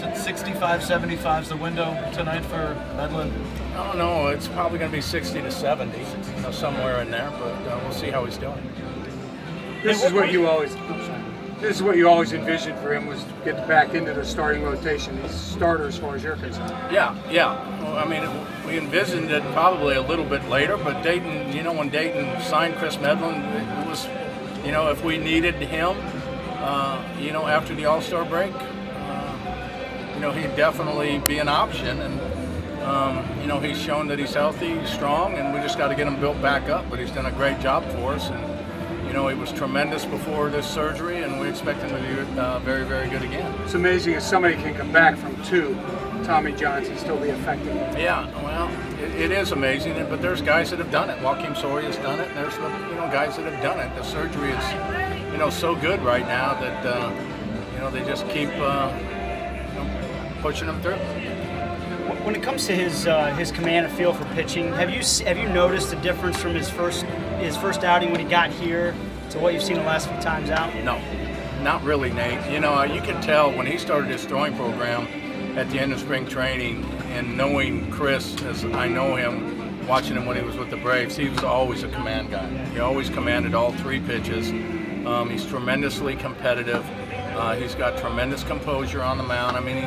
65-75 is the window tonight for Medlen? I don't know. It's probably going to be 60 to 70, somewhere in there. But we'll see how he's doing. This is what you always envisioned for him, was to get back into the starting rotation. He's a starter as far as you're concerned. Yeah. Well, I mean, we envisioned it probably a little bit later, but Dayton, when Dayton signed Kris Medlen, it was, if we needed him, after the All-Star break, he'd definitely be an option. And he's shown that he's healthy, he's strong, and we just got to get him built back up. But he's done a great job for us, and he was tremendous before this surgery, and we expect him to be very, very good again. It's amazing if somebody can come back from 2 Tommy Johns and still be effective. Yeah, well, it is amazing, but there's guys that have done it. Joakim Soria's done it, and there's guys that have done it. The surgery is so good right now that they just keep pushing them through. When it comes to his command and feel for pitching, have you noticed a difference from his first outing when he got here to what you've seen the last few times out? No, not really, Nate. You can tell when he started his throwing program at the end of spring training, and knowing Kris as I know him, watching him when he was with the Braves, he was always a command guy. He always commanded all 3 pitches. He's tremendously competitive. He's got tremendous composure on the mound. I mean,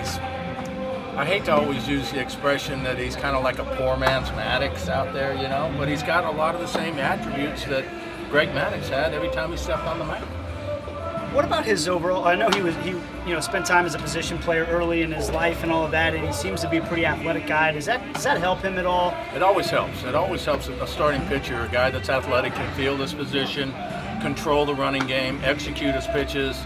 I hate to always use the expression that he's kind of like a poor man's Maddox out there, but he's got a lot of the same attributes that Greg Maddox had every time he stepped on the mound. What about his overall? I know he spent time as a position player early in his life and all of that, and he seems to be a pretty athletic guy. Does that help him at all? It always helps. It always helps a starting pitcher, a guy that's athletic, can field his position, control the running game, execute his pitches.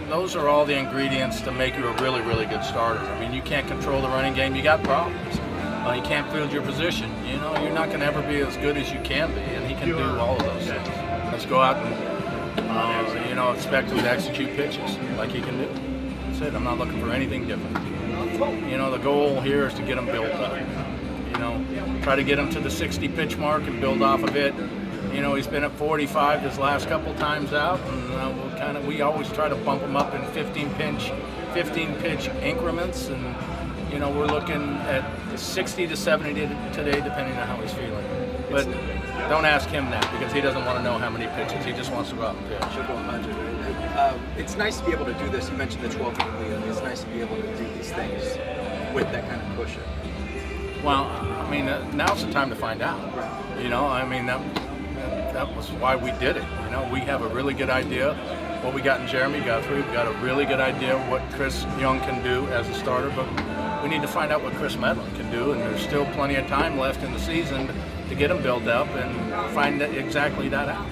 Those are all the ingredients to make you a really, really good starter. I mean, you can't control the running game, you got problems. You can't field your position. You're not going to ever be as good as you can be, and he can do all of those things. Let's go out and expect him to execute pitches like he can do. That's it. I'm not looking for anything different. The goal here is to get him built up. Try to get him to the 60 pitch mark and build off of it. He's been at 45 his last couple times out, and we always try to bump him up in 15 pitch increments, and we're looking at 60 to 70 today, depending on how he's feeling. But don't ask him that, because he doesn't want to know how many pitches. He just wants to go out and pitch. Should go 100. It's nice to be able to do this. You mentioned the 12-game lead. It's nice to be able to do these things with that kind of pusher. Well, I mean, now's the time to find out. That was why we did it. We have a really good idea what we got in Jeremy Guthrie. We got a really good idea what Chris Young can do as a starter, but we need to find out what Kris Medlen can do, and there's still plenty of time left in the season to get him built up and find exactly that out.